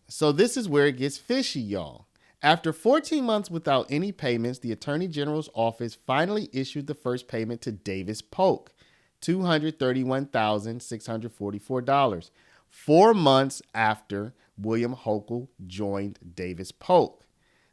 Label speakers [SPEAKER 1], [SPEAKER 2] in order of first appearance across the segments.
[SPEAKER 1] So this is where it gets fishy, y'all. After 14 months without any payments, the Attorney General's office finally issued the first payment to Davis Polk, $231,644, 4 months after William Hochul joined Davis Polk.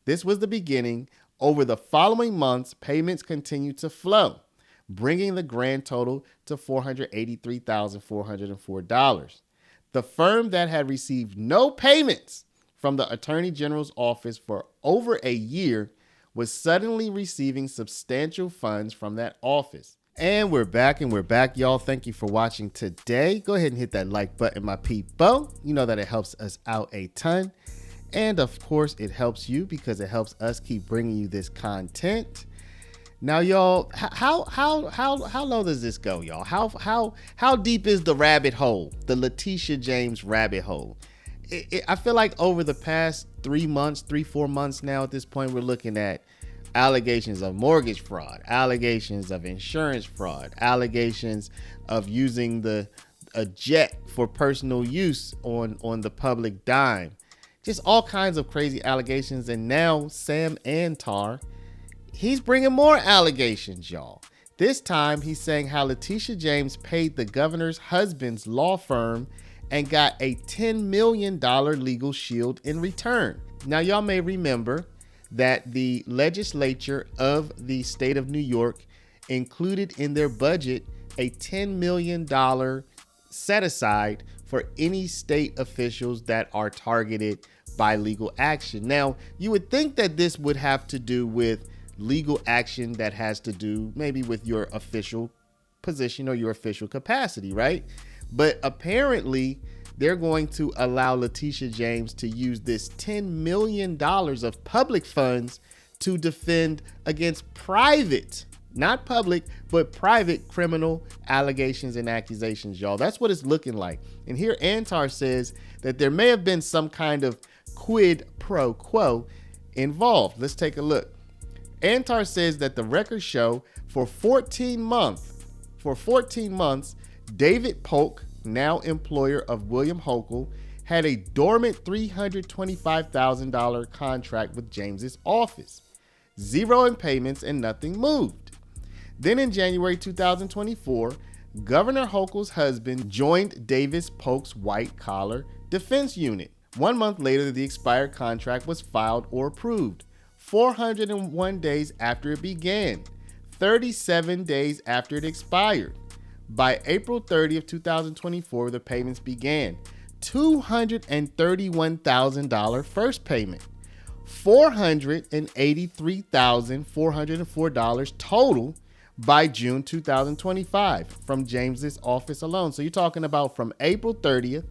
[SPEAKER 1] This was the beginning. Over the following months, payments continued to flow, bringing the grand total to $483,404. The firm that had received no payments from the Attorney General's office for over a year was suddenly receiving substantial funds from that office. And we're back, y'all. Thank you for watching today. Go ahead and hit that like button, my peepo. You know that it helps us out a ton. And of course, it helps you because it helps us keep bringing you this content. Now, y'all, how low does this go, y'all? How deep is the rabbit hole, the Letitia James rabbit hole? I feel like over the past 4 months now at this point, we're looking at allegations of mortgage fraud, allegations of insurance fraud, allegations of using a jet for personal use on the public dime. Just all kinds of crazy allegations. And now Sam Antar, he's bringing more allegations, y'all. This time he's saying how Letitia James paid the governor's husband's law firm and got a $10 million legal shield in return. Now, y'all may remember that the legislature of the state of New York included in their budget a $10 million set aside for any state officials that are targeted by legal action. Now, you would think that this would have to do with legal action that has to do maybe with your official position or your official capacity, right? But apparently they're going to allow Letitia James to use this $10 million of public funds to defend against private, not public, but private criminal allegations and accusations, y'all. That's what it's looking like. And here Antar says that there may have been some kind of quid pro quo involved. Let's take a look. Antar says that the records show for 14 months, David Polk, now employer of William Hochul, had a dormant $325,000 contract with James's office. Zero in payments and nothing moved. Then in January 2024, Governor Hochul's husband joined Davis Polk's white-collar defense unit. 1 month later, the expired contract was filed or approved. 401 days after it began. 37 days after it expired. By April 30th, 2024, the payments began. $231,000 first payment. $483,404 total by June 2025 from James's office alone. So you're talking about from April 30th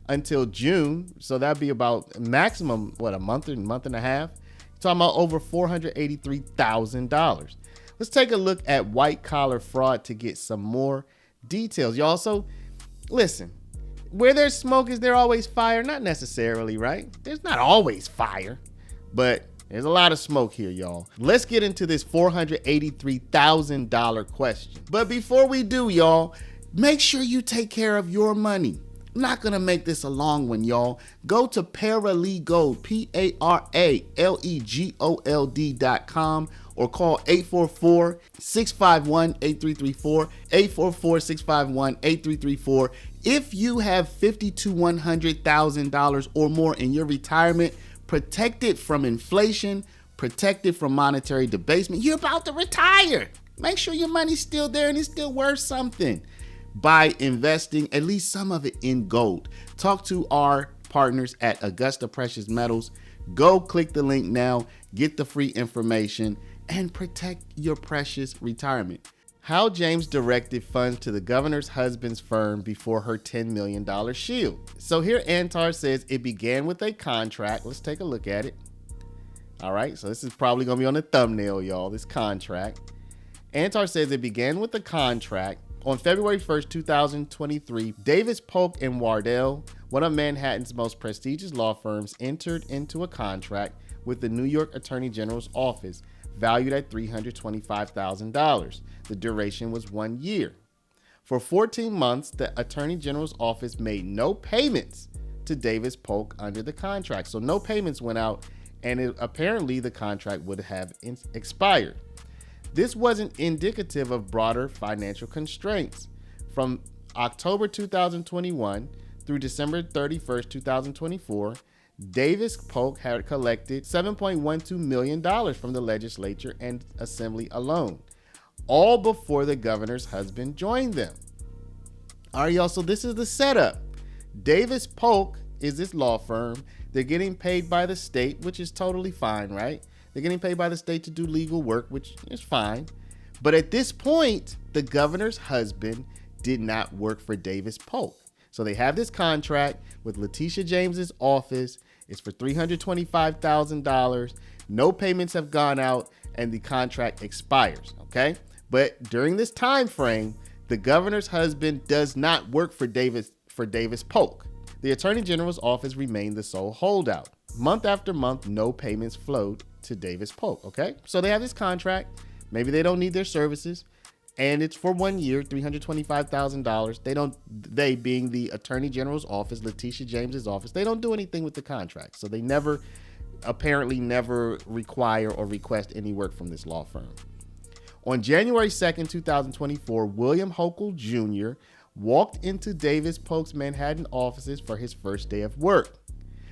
[SPEAKER 1] until June. So that'd be about maximum, a month and a half. You're talking about over $483,000. Let's take a look at white collar fraud to get some more details. Y'all, so listen, where there's smoke, is there always fire? Not necessarily, right? There's not always fire, but there's a lot of smoke here, y'all. Let's get into this $483,000 question. But before we do, y'all, make sure you take care of your money. I'm not going to make this a long one, y'all. Go to Paralegold, PARALEGOLD.com, or call 844-651-8334, 844-651-8334. If you have $50,000 to $100,000 or more in your retirement, protected from inflation, protected from monetary debasement, you're about to retire. Make sure your money's still there and it's still worth something by investing at least some of it in gold. Talk to our partners at Augusta Precious Metals. Go click the link now, get the free information, and protect your precious retirement. How James directed funds to the governor's husband's firm before her $10 million shield. So here Antar says it began with a contract. Let's take a look at it. All right, so this is probably going to be on the thumbnail, y'all, this contract. Antar says it began with a contract. On February 1st, 2023, Davis, Polk & Wardwell, one of Manhattan's most prestigious law firms, entered into a contract with the New York Attorney General's office, valued at $325,000. The duration was 1 year. For 14 months, the Attorney General's office made no payments to Davis Polk under the contract. So no payments went out, and apparently the contract would have expired. This wasn't indicative of broader financial constraints. From October 2021 through December 31st, 2024, Davis Polk had collected $7.12 million from the legislature and assembly alone, all before the governor's husband joined them. All right, y'all, so this is the setup. Davis Polk is this law firm. They're getting paid by the state, which is totally fine, right? They're getting paid by the state to do legal work, which is fine. But at this point, the governor's husband did not work for Davis Polk. So they have this contract with Letitia James's office. It's for $325,000. No payments have gone out, and the contract expires, okay? But during this time frame, the governor's husband does not work for Davis Polk. The Attorney General's office remained the sole holdout. Month after month, no payments flowed to Davis Polk, okay? So they have this contract. Maybe they don't need their services, and it's for 1 year, $325,000. They being the Attorney General's office, Letitia James's office, they don't do anything with the contract. So they apparently never require or request any work from this law firm. On January 2nd, 2024, William Hochul Jr. walked into Davis Polk's Manhattan offices for his first day of work.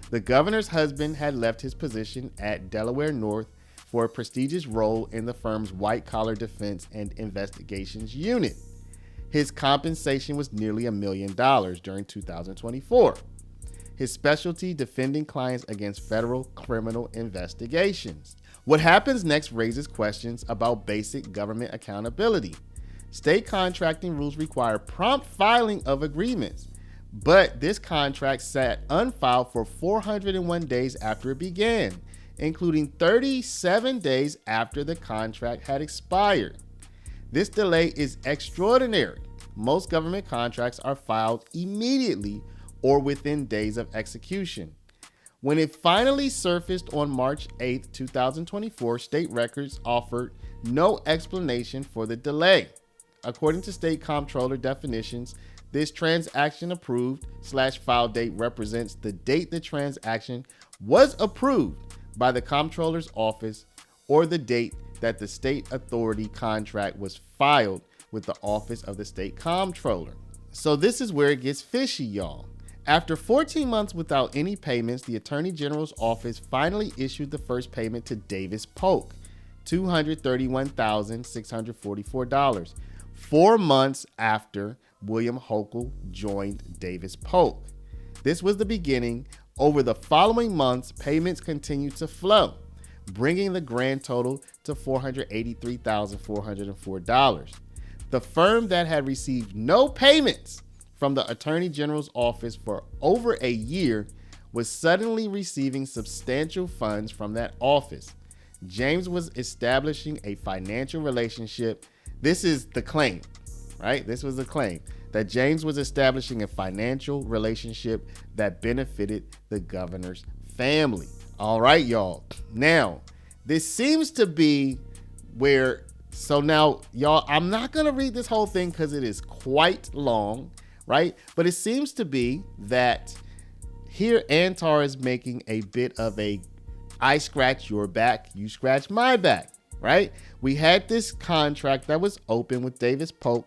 [SPEAKER 1] The governor's husband had left his position at Delaware North for a prestigious role in the firm's white-collar defense and investigations unit. His compensation was nearly $1 million during 2024. His specialty, defending clients against federal criminal investigations. What happens next raises questions about basic government accountability. State contracting rules require prompt filing of agreements, but this contract sat unfiled for 401 days after it began, including 37 days after the contract had expired. This delay is extraordinary. Most government contracts are filed immediately or within days of execution. When it finally surfaced on March 8, 2024, state records offered no explanation for the delay. According to state comptroller definitions, this transaction approved/file date represents the date the transaction was approved by the comptroller's office or the date that the state authority contract was filed with the office of the state comptroller. So this is where it gets fishy, y'all. After 14 months without any payments, the Attorney General's office finally issued the first payment to Davis Polk, $231,644, 4 months after William Hochul joined Davis Polk. This was the beginning. Over the following months, payments continued to flow, bringing the grand total to $483,404. The firm that had received no payments from the Attorney General's office for over a year was suddenly receiving substantial funds from that office. James was establishing a financial relationship. This is the claim, right? This was the claim that James was establishing a financial relationship that benefited the governor's family. All right, y'all. Now, this seems to be where, so now, y'all, I'm not going to read this whole thing because it is quite long, right? But it seems to be that here Antar is making a bit of a I scratch your back, you scratch my back, right? We had this contract that was open with Davis Polk.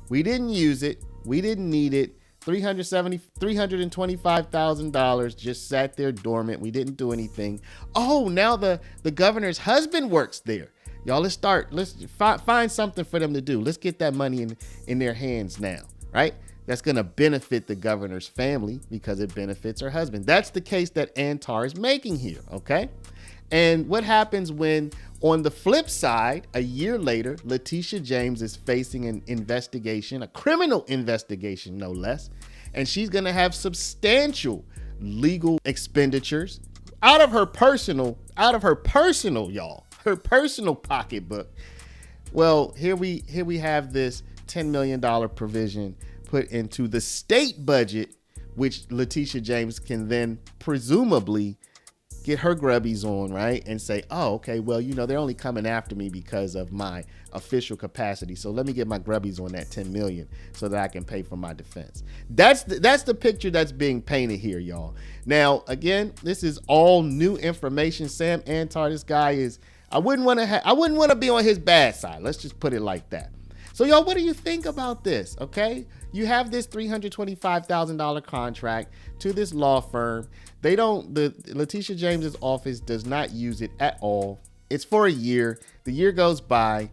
[SPEAKER 1] We didn't use it. We didn't need it. $325,000 just sat there dormant. We didn't do anything. Oh, now the governor's husband works there. Y'all, let's find something for them to do. Let's get that money in their hands now, right? That's going to benefit the governor's family because it benefits her husband. That's the case that Antar is making here, okay? And what happens when, on the flip side, a year later, Letitia James is facing an investigation, a criminal investigation, no less, and she's going to have substantial legal expenditures out of her personal, y'all, her personal pocketbook. Well, here we have this $10 million provision put into the state budget, which Letitia James can then presumably get her grubbies on, right? And say, oh, okay, well, they're only coming after me because of my official capacity. So let me get my grubbies on that 10 million so that I can pay for my defense. That's the picture that's being painted here, y'all. Now, again, this is all new information. Sam Antar, this guy is, I wouldn't want to be on his bad side. Let's just put it like that. So, y'all, what do you think about this? Okay, you have this $325,000 contract to this law firm. The Letitia James's office does not use it at all. It's for a year. The year goes by,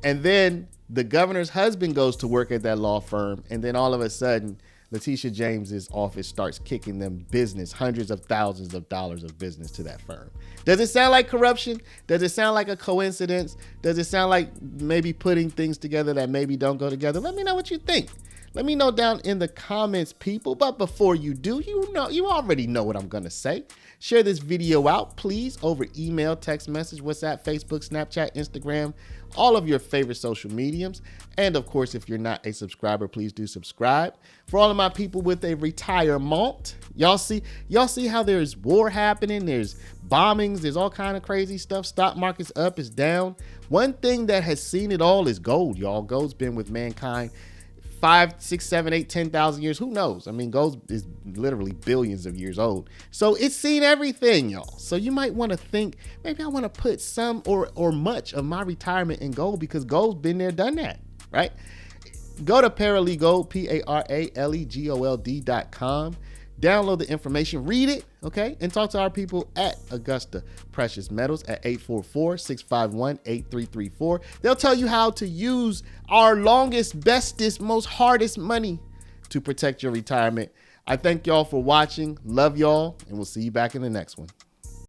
[SPEAKER 1] and then the governor's husband goes to work at that law firm, and then all of a sudden, Letitia James's office starts kicking them business, hundreds of thousands of dollars of business to that firm. Does it sound like corruption? Does it sound like a coincidence? Does it sound like maybe putting things together that maybe don't go together? Let me know what you think. Let me know down in the comments, people. But before you do, you already know what I'm going to say. Share this video out, please, over email, text message, WhatsApp, Facebook, Snapchat, Instagram, all of your favorite social mediums. And of course, if you're not a subscriber, please do subscribe. For all of my people with a retirement, y'all see how there's war happening, there's bombings, there's all kind of crazy stuff. Stock market's up, it's down. One thing that has seen it all is gold, y'all. Gold's been with mankind 5, 6, 7, 8, 10,000 years. Who knows? I mean, gold is literally billions of years old. So it's seen everything, y'all. So you might want to think, maybe I want to put some or much of my retirement in gold, because gold's been there, done that, right? Go to Paralegold, PARALEGOLD.com. Download the information, read it, okay? And talk to our people at Augusta Precious Metals at 844-651-8334. They'll tell you how to use our longest, bestest, most hardest money to protect your retirement. I thank y'all for watching. Love y'all, and we'll see you back in the next one.